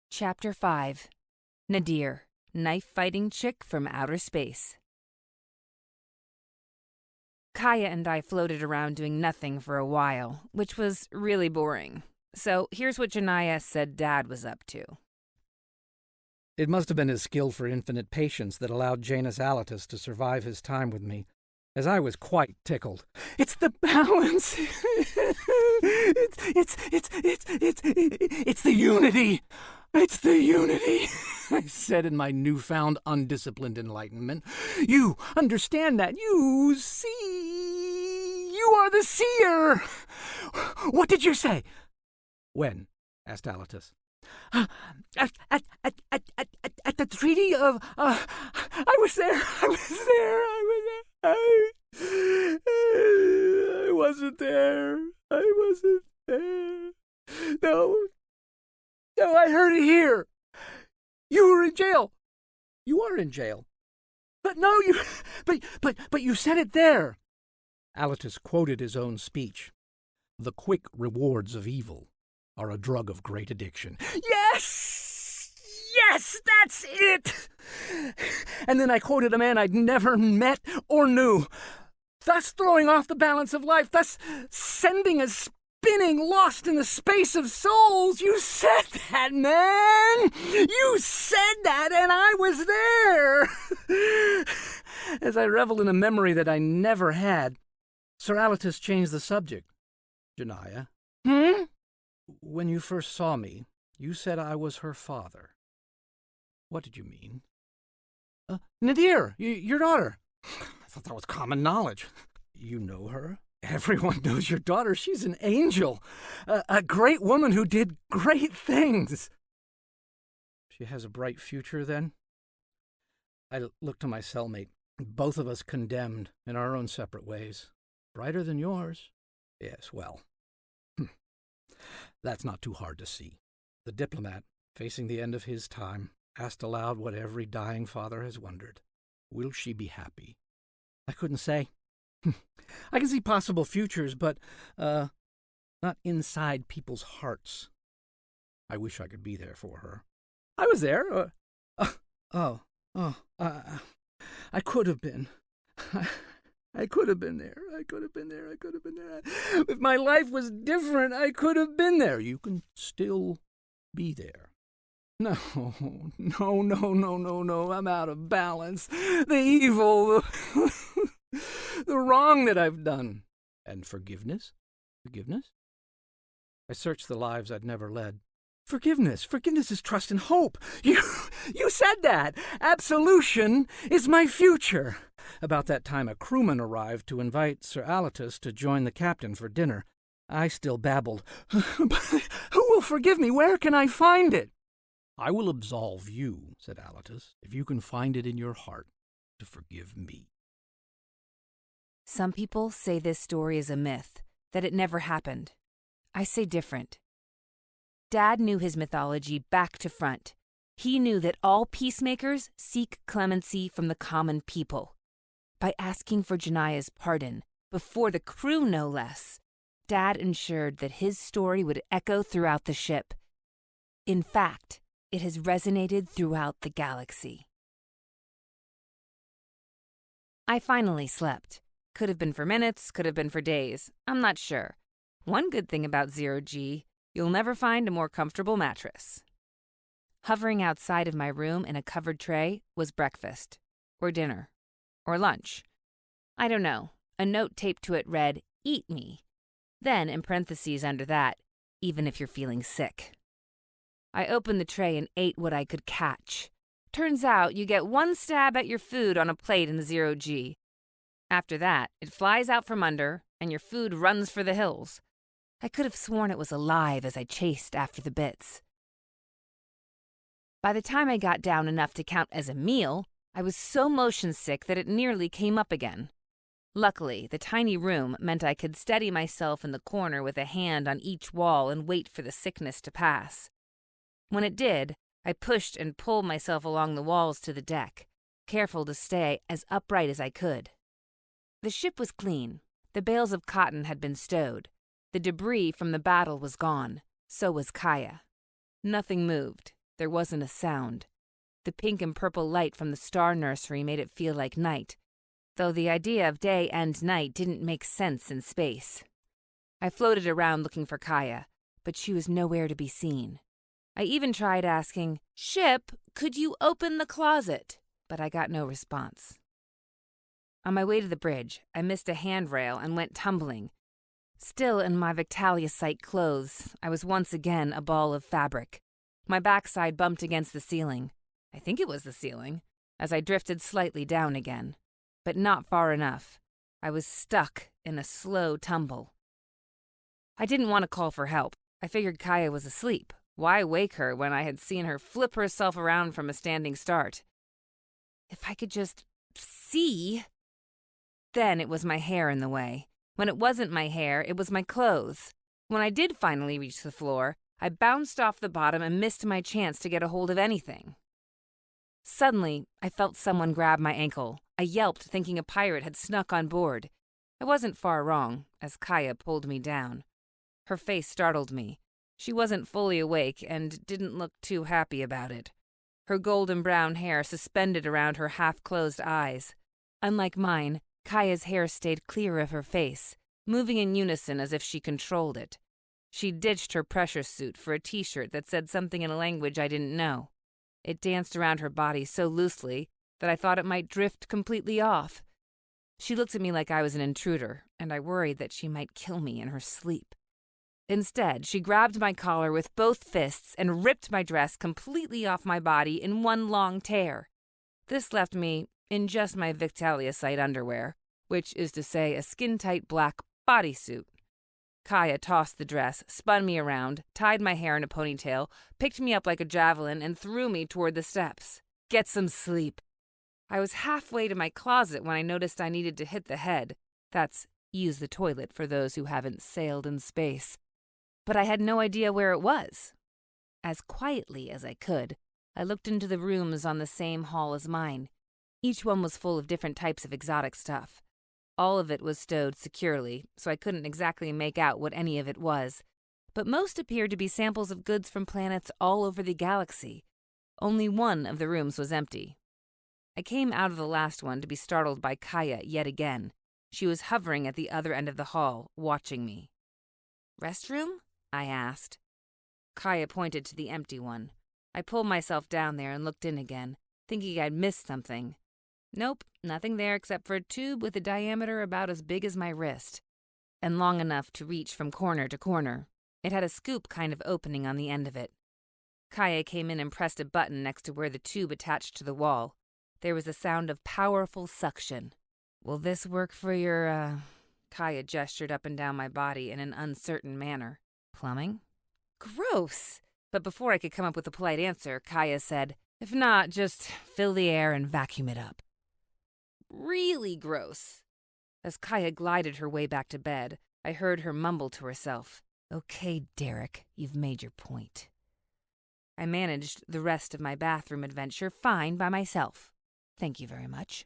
Chapter 5. Nadir, knife-fighting chick from outer space. Kiya and I floated around doing nothing for a while, which was really boring. So here's what Janaya said Dad was up to. It must have been his skill for infinite patience that allowed Janus Alatus to survive his time with me, as I was quite tickled. It's the balance. It's the unity. It's the unity, I said in my newfound undisciplined enlightenment. You understand that. You see. You are the seer. What did you say? When? Asked Alatus. At the treaty of, I was there. I wasn't there. No, I heard it here. You were in jail. You are in jail. But you said it there. Alatus quoted his own speech. The quick rewards of evil are a drug of great addiction. Yes, that's it. And then I quoted a man I'd never met or knew, thus throwing off the balance of life, thus sending us spinning lost in the space of souls. You said that, man. You said that, and I was there. As I reveled in a memory that I never had, Sir Alatus changed the subject. Janaya. When you first saw me, you said I was her father. What did you mean? Nadir, your daughter. I thought that was common knowledge. You know her? Everyone knows your daughter. She's an angel. A great woman who did great things. She has a bright future, then? I looked to my cellmate. Both of us condemned in our own separate ways. Brighter than yours. Yes, well. That's not too hard to see. The diplomat, facing the end of his time, asked aloud what every dying father has wondered. Will she be happy? I couldn't say. I can see possible futures, but, not inside people's hearts. I wish I could be there for her. I was there. I could have been. I could have been there. If my life was different, I could have been there. You can still be there. No. I'm out of balance. The evil, the wrong that I've done. And forgiveness? I searched the lives I'd never led. Forgiveness is trust and hope. You said that. Absolution is my future. About that time, a crewman arrived to invite Sir Alatus to join the captain for dinner. I still babbled. But who will forgive me? Where can I find it? I will absolve you, said Alatus, if you can find it in your heart to forgive me. Some people say this story is a myth, that it never happened. I say different. Dad knew his mythology back to front. He knew that all peacemakers seek clemency from the common people. By asking for Janaya's pardon, before the crew no less, Dad ensured that his story would echo throughout the ship. In fact, it has resonated throughout the galaxy. I finally slept. Could have been for minutes, could have been for days. I'm not sure. One good thing about 0G, you'll never find a more comfortable mattress. Hovering outside of my room in a covered tray was breakfast, or dinner, or lunch. I don't know. A note taped to it read, "Eat me." Then, in parentheses under that, "even if you're feeling sick." I opened the tray and ate what I could catch. Turns out you get one stab at your food on a plate in 0G. After that, it flies out from under, and your food runs for the hills. I could have sworn it was alive as I chased after the bits. By the time I got down enough to count as a meal, I was so motion sick that it nearly came up again. Luckily, the tiny room meant I could steady myself in the corner with a hand on each wall and wait for the sickness to pass. When it did, I pushed and pulled myself along the walls to the deck, careful to stay as upright as I could. The ship was clean. The bales of cotton had been stowed. The debris from the battle was gone. So was Kiya. Nothing moved. There wasn't a sound. The pink and purple light from the star nursery made it feel like night, though the idea of day and night didn't make sense in space. I floated around looking for Kiya, but she was nowhere to be seen. I even tried asking, "Ship, could you open the closet?" But I got no response. On my way to the bridge, I missed a handrail and went tumbling. Still in my Victalia Site clothes, I was once again a ball of fabric. My backside bumped against the ceiling. I think it was the ceiling, as I drifted slightly down again. But not far enough. I was stuck in a slow tumble. I didn't want to call for help. I figured Kiya was asleep. Why wake her when I had seen her flip herself around from a standing start? If I could just see... Then it was my hair in the way. When it wasn't my hair, it was my clothes. When I did finally reach the floor, I bounced off the bottom and missed my chance to get a hold of anything. Suddenly, I felt someone grab my ankle. I yelped, thinking a pirate had snuck on board. I wasn't far wrong, as Kiya pulled me down. Her face startled me. She wasn't fully awake and didn't look too happy about it. Her golden brown hair suspended around her half-closed eyes. Unlike mine, Kiya's hair stayed clear of her face, moving in unison as if she controlled it. She ditched her pressure suit for a t-shirt that said something in a language I didn't know. It danced around her body so loosely that I thought it might drift completely off. She looked at me like I was an intruder, and I worried that she might kill me in her sleep. Instead, she grabbed my collar with both fists and ripped my dress completely off my body in one long tear. This left me in just my Victalia Site underwear, which is to say a skin-tight black bodysuit. Kiya tossed the dress, spun me around, tied my hair in a ponytail, picked me up like a javelin, and threw me toward the steps. "Get some sleep." I was halfway to my closet when I noticed I needed to hit the head. That's use the toilet for those who haven't sailed in space. But I had no idea where it was. As quietly as I could, I looked into the rooms on the same hall as mine. Each one was full of different types of exotic stuff. All of it was stowed securely, so I couldn't exactly make out what any of it was. But most appeared to be samples of goods from planets all over the galaxy. Only one of the rooms was empty. I came out of the last one to be startled by Kiya yet again. She was hovering at the other end of the hall, watching me. "Restroom?" I asked. Kiya pointed to the empty one. I pulled myself down there and looked in again, thinking I'd missed something. Nope, nothing there except for a tube with a diameter about as big as my wrist, and long enough to reach from corner to corner. It had a scoop kind of opening on the end of it. Kiya came in and pressed a button next to where the tube attached to the wall. There was a sound of powerful suction. "Will this work for your, Kiya gestured up and down my body in an uncertain manner. "Plumbing?" "Gross!" But before I could come up with a polite answer, Kiya said, "If not, just fill the air and vacuum it up." "Really gross." As Kiya glided her way back to bed, I heard her mumble to herself, "Okay, Derek, you've made your point." I managed the rest of my bathroom adventure fine by myself. Thank you very much.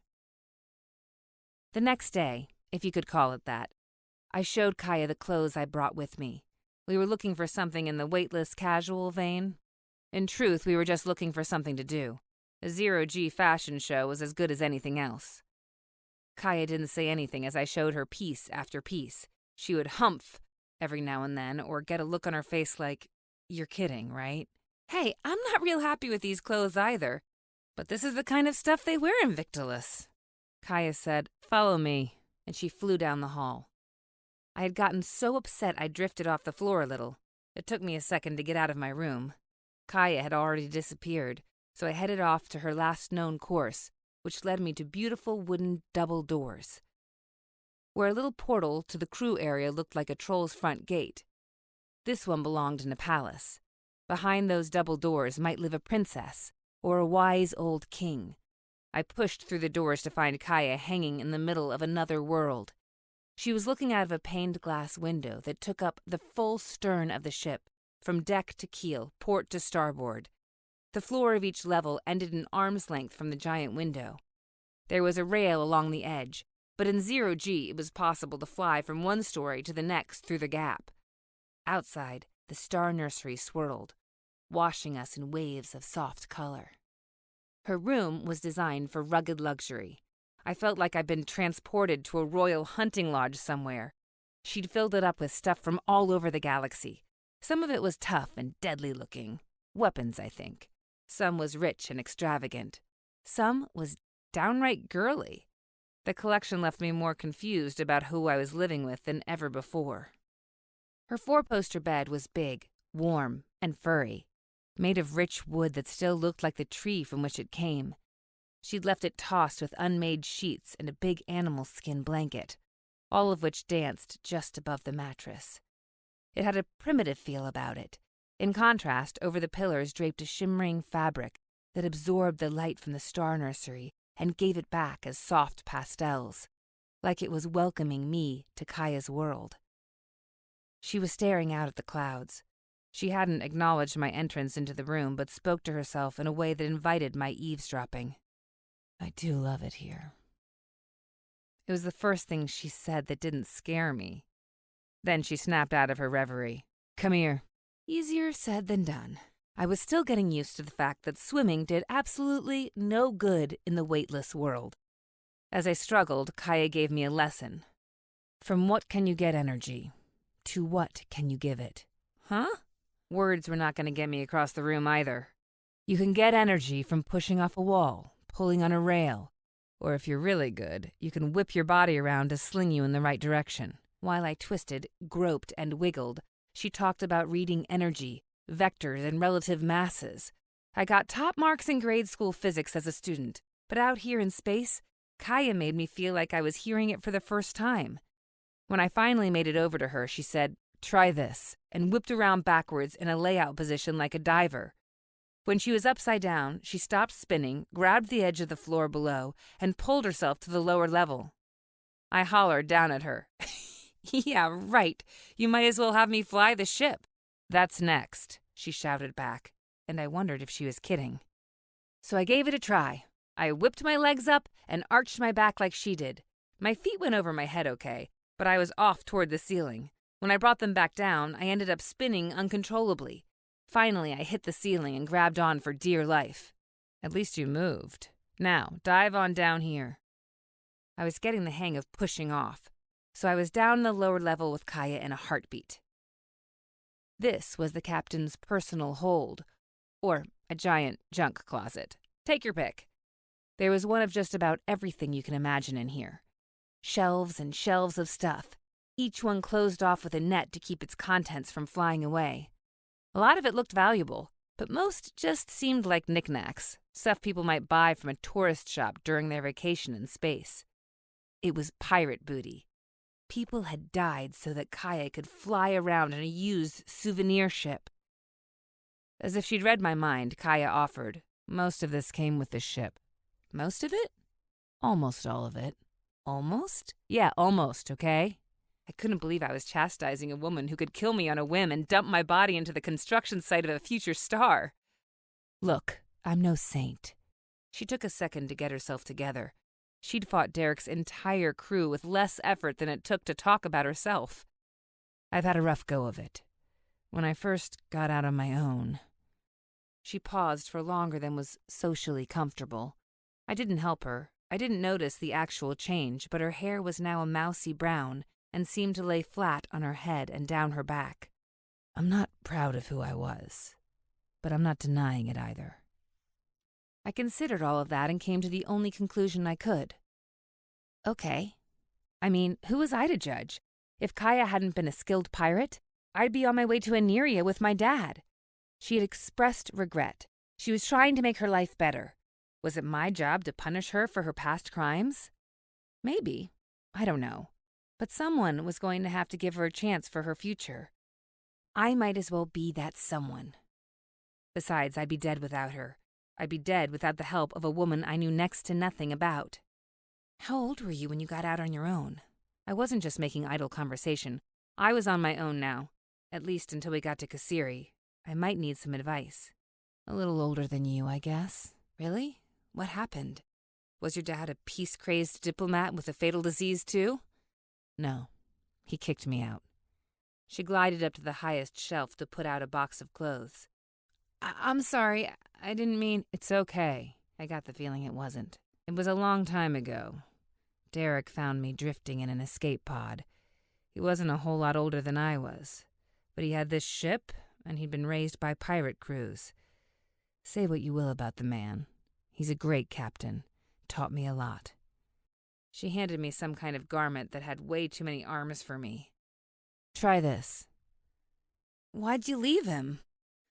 The next day, if you could call it that, I showed Kiya the clothes I brought with me. We were looking for something in the weightless casual vein. In truth, we were just looking for something to do. The 0G fashion show was as good as anything else. Kiya didn't say anything as I showed her piece after piece. She would humph every now and then or get a look on her face like, "You're kidding, right?" "Hey, I'm not real happy with these clothes either, but this is the kind of stuff they wear in Victalis." Kiya said, "Follow me," and she flew down the hall. I had gotten so upset I drifted off the floor a little. It took me a second to get out of my room. Kiya had already disappeared, so I headed off to her last known course, which led me to beautiful wooden double doors, where a little portal to the crew area looked like a troll's front gate. This one belonged in a palace. Behind those double doors might live a princess or a wise old king. I pushed through the doors to find Kiya hanging in the middle of another world. She was looking out of a paned glass window that took up the full stern of the ship, from deck to keel, port to starboard. The floor of each level ended an arm's length from the giant window. There was a rail along the edge, but in 0G it was possible to fly from one story to the next through the gap. Outside, the star nursery swirled. washing us in waves of soft color. Her room was designed for rugged luxury. I felt like I'd been transported to a royal hunting lodge somewhere. She'd filled it up with stuff from all over the galaxy. Some of it was tough and deadly looking. Weapons, I think. Some was rich and extravagant. Some was downright girly. The collection left me more confused about who I was living with than ever before. Her four-poster bed was big, warm, and furry, made of rich wood that still looked like the tree from which it came. She'd left it tossed with unmade sheets and a big animal skin blanket, all of which danced just above the mattress. It had a primitive feel about it. In contrast, over the pillars draped a shimmering fabric that absorbed the light from the star nursery and gave it back as soft pastels, like it was welcoming me to Kiya's world. She was staring out at the clouds. She hadn't acknowledged my entrance into the room, but spoke to herself in a way that invited my eavesdropping. "I do love it here." It was the first thing she said that didn't scare me. Then she snapped out of her reverie. "Come here." Easier said than done. I was still getting used to the fact that swimming did absolutely no good in the weightless world. As I struggled, Kiya gave me a lesson. From what can you get energy? To what can you give it? Huh? Words were not going to get me across the room either. You can get energy from pushing off a wall, pulling on a rail, or if you're really good, you can whip your body around to sling you in the right direction. While I twisted, groped, and wiggled, she talked about reading energy, vectors, and relative masses. I got top marks in grade school physics as a student, but out here in space, Kiya made me feel like I was hearing it for the first time. When I finally made it over to her, she said, "Try this," and whipped around backwards in a layout position like a diver. When she was upside down, she stopped spinning, grabbed the edge of the floor below, and pulled herself to the lower level. I hollered down at her. "Yeah, right. You might as well have me fly the ship." "That's next," she shouted back, and I wondered if she was kidding. So I gave it a try. I whipped my legs up and arched my back like she did. My feet went over my head okay, but I was off toward the ceiling. When I brought them back down, I ended up spinning uncontrollably. Finally, I hit the ceiling and grabbed on for dear life. "At least you moved. Now, dive on down here." I was getting the hang of pushing off, so I was down the lower level with Kiya in a heartbeat. This was the captain's personal hold, or a giant junk closet. Take your pick. There was one of just about everything you can imagine in here. Shelves and shelves of stuff, each one closed off with a net to keep its contents from flying away. A lot of it looked valuable, but most just seemed like knickknacks, stuff people might buy from a tourist shop during their vacation in space. It was pirate booty. People had died so that Kiya could fly around in a used souvenir ship. As if she'd read my mind, Kiya offered, "Most of this came with the ship." "Most of it?" "Almost all of it." "Almost?" "Yeah, almost, okay?" I couldn't believe I was chastising a woman who could kill me on a whim and dump my body into the construction site of a future star. "Look, I'm no saint." She took a second to get herself together. She'd fought Derek's entire crew with less effort than it took to talk about herself. "I've had a rough go of it. When I first got out on my own." She paused for longer than was socially comfortable. I didn't help her. I didn't notice the actual change, but her hair was now a mousy brown and seemed to lay flat on her head and down her back. "I'm not proud of who I was, but I'm not denying it either." I considered all of that and came to the only conclusion I could. Okay. I mean, who was I to judge? If Kiya hadn't been a skilled pirate, I'd be on my way to Aniria with my dad. She had expressed regret. She was trying to make her life better. Was it my job to punish her for her past crimes? Maybe. I don't know. But someone was going to have to give her a chance for her future. I might as well be that someone. Besides, I'd be dead without her. I'd be dead without the help of a woman I knew next to nothing about. "How old were you when you got out on your own?" I wasn't just making idle conversation. I was on my own now, at least until we got to Kasiri. I might need some advice. "A little older than you, I guess." "Really? What happened? Was your dad a peace-crazed diplomat with a fatal disease, too?" "No. He kicked me out." She glided up to the highest shelf to put out a box of clothes. I'm sorry. I didn't mean. It's okay. I got the feeling it wasn't. It was a long time ago. Derek found me drifting in an escape pod. He wasn't a whole lot older than I was, but he had this ship, and he'd been raised by pirate crews. Say what you will about the man. He's a great captain. Taught me a lot. She handed me some kind of garment that had way too many arms for me. Try this. Why'd you leave him?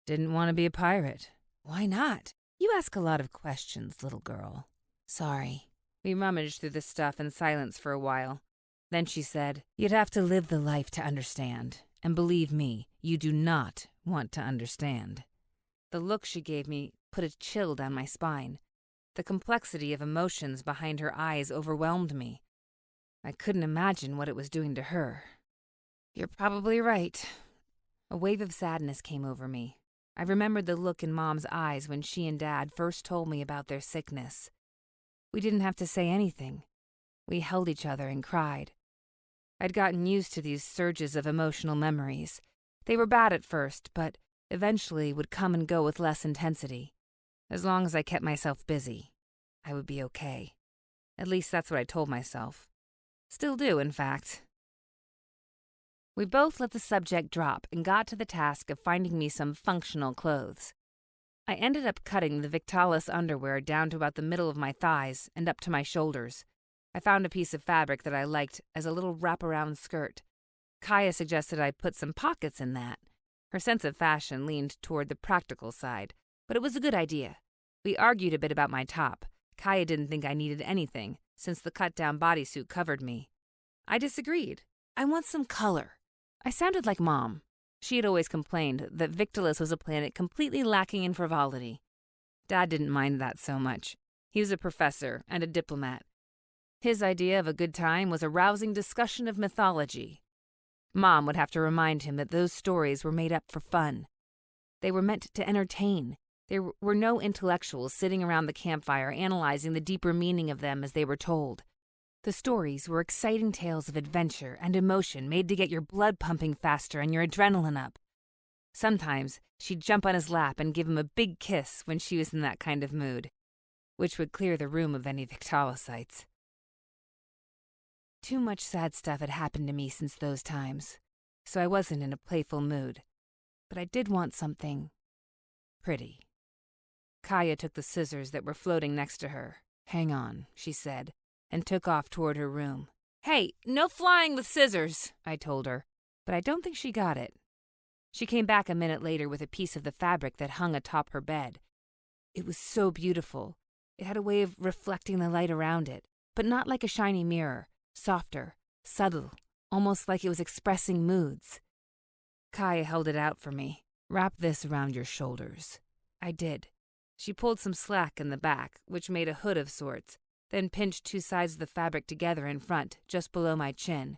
Didn't want to be a pirate. Why not? You ask a lot of questions, little girl. Sorry. We rummaged through the stuff in silence for a while. Then she said, You'd have to live the life to understand. And believe me, you do not want to understand. The look she gave me put a chill down my spine. The complexity of emotions behind her eyes overwhelmed me. I couldn't imagine what it was doing to her. You're probably right. A wave of sadness came over me. I remembered the look in Mom's eyes when she and Dad first told me about their sickness. We didn't have to say anything. We held each other and cried. I'd gotten used to these surges of emotional memories. They were bad at first, but eventually would come and go with less intensity. As long as I kept myself busy, I would be okay. At least that's what I told myself. Still do, in fact. We both let the subject drop and got to the task of finding me some functional clothes. I ended up cutting the Victalis underwear down to about the middle of my thighs and up to my shoulders. I found a piece of fabric that I liked as a little wraparound skirt. Kiya suggested I put some pockets in that. Her sense of fashion leaned toward the practical side, but it was a good idea. We argued a bit about my top. Kiya didn't think I needed anything, since the cut-down bodysuit covered me. I disagreed. I want some color. I sounded like Mom. She had always complained that Victalis was a planet completely lacking in frivolity. Dad didn't mind that so much. He was a professor and a diplomat. His idea of a good time was a rousing discussion of mythology. Mom would have to remind him that those stories were made up for fun. They were meant to entertain. There were no intellectuals sitting around the campfire analyzing the deeper meaning of them as they were told. The stories were exciting tales of adventure and emotion made to get your blood pumping faster and your adrenaline up. Sometimes she'd jump on his lap and give him a big kiss when she was in that kind of mood, which would clear the room of any Victalicites. Too much sad stuff had happened to me since those times, so I wasn't in a playful mood. But I did want something pretty. Kiya took the scissors that were floating next to her. Hang on, she said, and took off toward her room. Hey, no flying with scissors, I told her, but I don't think she got it. She came back a minute later with a piece of the fabric that hung atop her bed. It was so beautiful. It had a way of reflecting the light around it, but not like a shiny mirror. Softer, subtle, almost like it was expressing moods. Kiya held it out for me. Wrap this around your shoulders. I did. She pulled some slack in the back, which made a hood of sorts, then pinched two sides of the fabric together in front, just below my chin.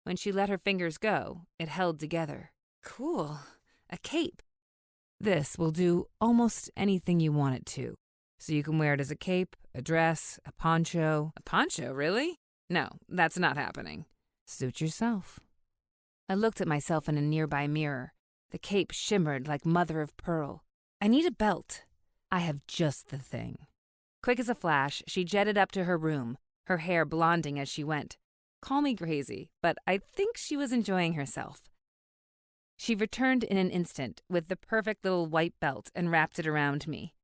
When she let her fingers go, it held together. Cool. A cape. This will do almost anything you want it to. So you can wear it as a cape, a dress, a poncho. A poncho, really? No, that's not happening. Suit yourself. I looked at myself in a nearby mirror. The cape shimmered like mother of pearl. I need a belt. I have just the thing. Quick as a flash, she jetted up to her room, her hair blonding as she went. Call me crazy, but I think she was enjoying herself. She returned in an instant with the perfect little white belt and wrapped it around me.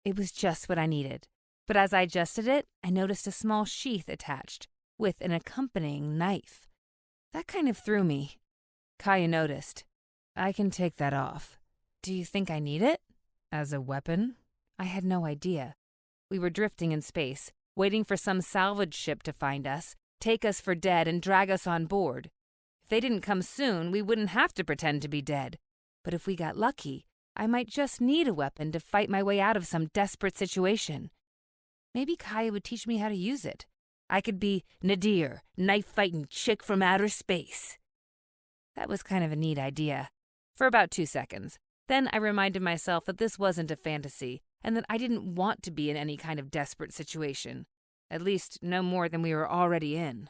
It was just what I needed. But as I adjusted it, I noticed a small sheath attached, with an accompanying knife. That kind of threw me. Kiya noticed. I can take that off. Do you think I need it? As a weapon? I had no idea. We were drifting in space, waiting for some salvage ship to find us, take us for dead, and drag us on board. If they didn't come soon, we wouldn't have to pretend to be dead. But if we got lucky, I might just need a weapon to fight my way out of some desperate situation. Maybe Kiya would teach me how to use it. I could be Nadir, knife-fighting chick from outer space. That was kind of a neat idea. For about 2 seconds. Then I reminded myself that this wasn't a fantasy, and that I didn't want to be in any kind of desperate situation. At least, no more than we were already in.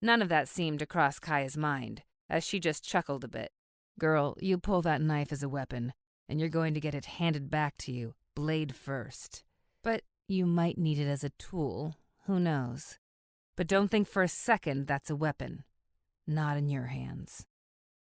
None of that seemed to cross Kiya's mind, as she just chuckled a bit. Girl, you pull that knife as a weapon. and you're going to get it handed back to you, blade first. But you might need it as a tool, who knows? But don't think for a second that's a weapon. Not in your hands.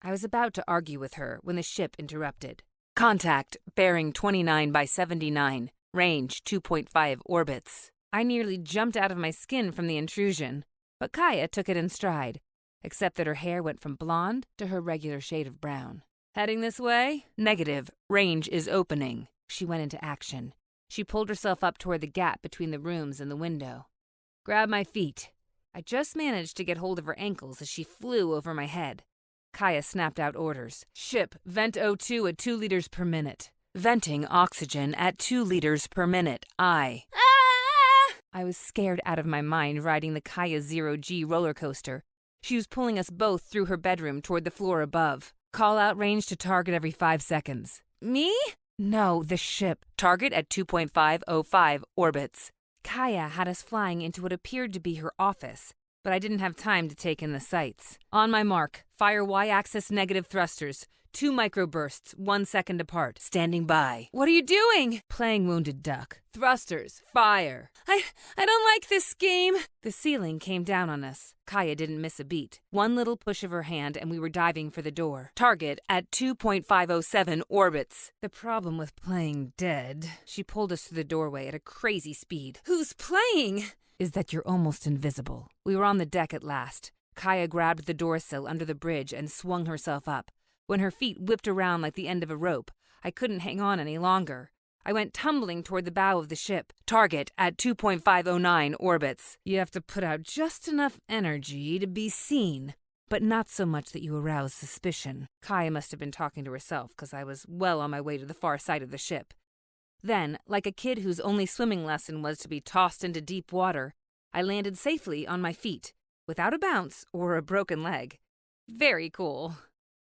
I was about to argue with her when the ship interrupted. Contact, bearing 29 by 79, range 2.5 orbits. I nearly jumped out of my skin from the intrusion, but Kiya took it in stride, except that her hair went from blonde to her regular shade of brown. Heading this way? Negative. Range is opening. She went into action. She pulled herself up toward the gap between the rooms and the window. Grab my feet. I just managed to get hold of her ankles as she flew over my head. Kiya snapped out orders. Ship, vent O2 at 2 liters per minute. Venting oxygen at 2 liters per minute. I was scared out of my mind riding the Kiya 0G roller coaster. She was pulling us both through her bedroom toward the floor above. Call out range to target every 5 seconds. Me? No, the ship. Target at 2.505 orbits. Kiya had us flying into what appeared to be her office, but I didn't have time to take in the sights. On my mark, fire Y-axis negative thrusters. 2 microbursts, 1 second apart. Standing by. What are you doing? Playing wounded duck. Thrusters, fire. I don't like this game. The ceiling came down on us. Kiya didn't miss a beat. One little push of her hand and we were diving for the door. Target at 2.507 orbits. The problem with playing dead, she pulled us through the doorway at a crazy speed. Who's playing? Is that you're almost invisible. We were on the deck at last. Kiya grabbed the door sill under the bridge and swung herself up. When her feet whipped around like the end of a rope, I couldn't hang on any longer. I went tumbling toward the bow of the ship. Target at 2.509 orbits. You have to put out just enough energy to be seen, but not so much that you arouse suspicion. Kiya must have been talking to herself because I was well on my way to the far side of the ship. Then, like a kid whose only swimming lesson was to be tossed into deep water, I landed safely on my feet, without a bounce or a broken leg. Very cool.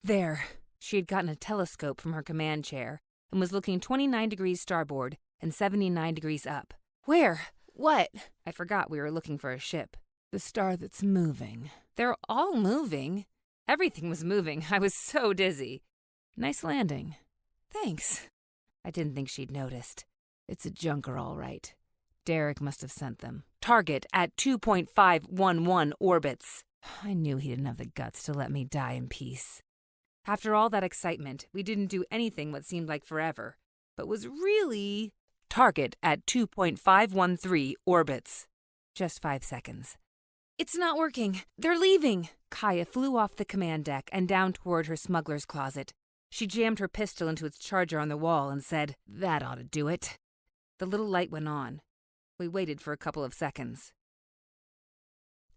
There, she had gotten a telescope from her command chair and was looking 29 degrees starboard and 79 degrees up. Where? What? I forgot we were looking for a ship. The star that's moving. They're all moving. Everything was moving. I was so dizzy. Nice landing. Thanks. I didn't think she'd noticed. It's a junker, all right. Derek must have sent them. Target at 2.511 orbits. I knew he didn't have the guts to let me die in peace. After all that excitement, we didn't do anything what seemed like forever, but was really... Target at 2.513 orbits. Just 5 seconds. It's not working. They're leaving. Kiya flew off the command deck and down toward her smuggler's closet. She jammed her pistol into its charger on the wall and said, "That ought to do it." The little light went on. We waited for a couple of seconds.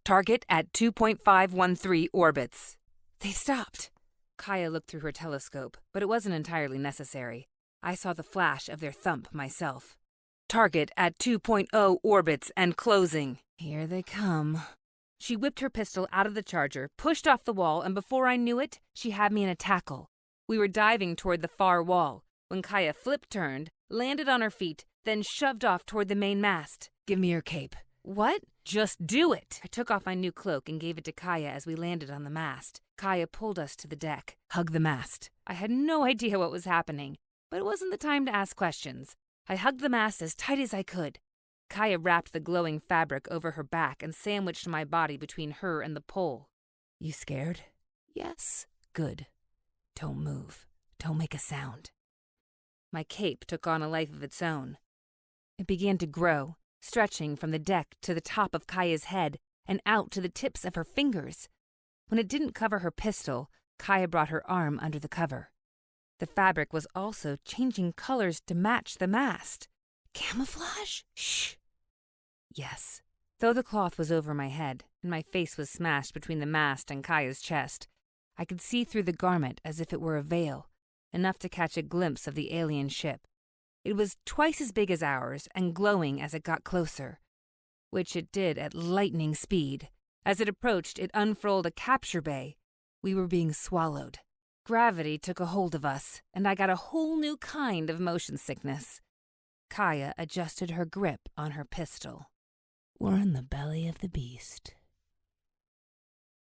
Target at 2.513 orbits. They stopped. Kiya looked through her telescope, but it wasn't entirely necessary. I saw the flash of their thump myself. Target at 2.0 orbits and closing. Here they come. She whipped her pistol out of the charger, pushed off the wall, and before I knew it, she had me in a tackle. We were diving toward the far wall, when Kiya flip-turned, landed on her feet, then shoved off toward the main mast. Give me your cape. What? Just do it! I took off my new cloak and gave it to Kiya as we landed on the mast. Kiya pulled us to the deck. Hug the mast. I had no idea what was happening, but it wasn't the time to ask questions. I hugged the mast as tight as I could. Kiya wrapped the glowing fabric over her back and sandwiched my body between her and the pole. You scared? Yes. Good. Don't move. Don't make a sound. My cape took on a life of its own. It began to grow, stretching from the deck to the top of Kiya's head and out to the tips of her fingers. When it didn't cover her pistol, Kiya brought her arm under the cover. The fabric was also changing colors to match the mast. Camouflage? Shh. Yes. Though the cloth was over my head and my face was smashed between the mast and Kiya's chest, I could see through the garment as if it were a veil, enough to catch a glimpse of the alien ship. It was twice as big as ours and glowing as it got closer, which it did at lightning speed. As it approached, it unfurled a capture bay. We were being swallowed. Gravity took a hold of us, and I got a whole new kind of motion sickness. Kiya adjusted her grip on her pistol. We're in the belly of the beast.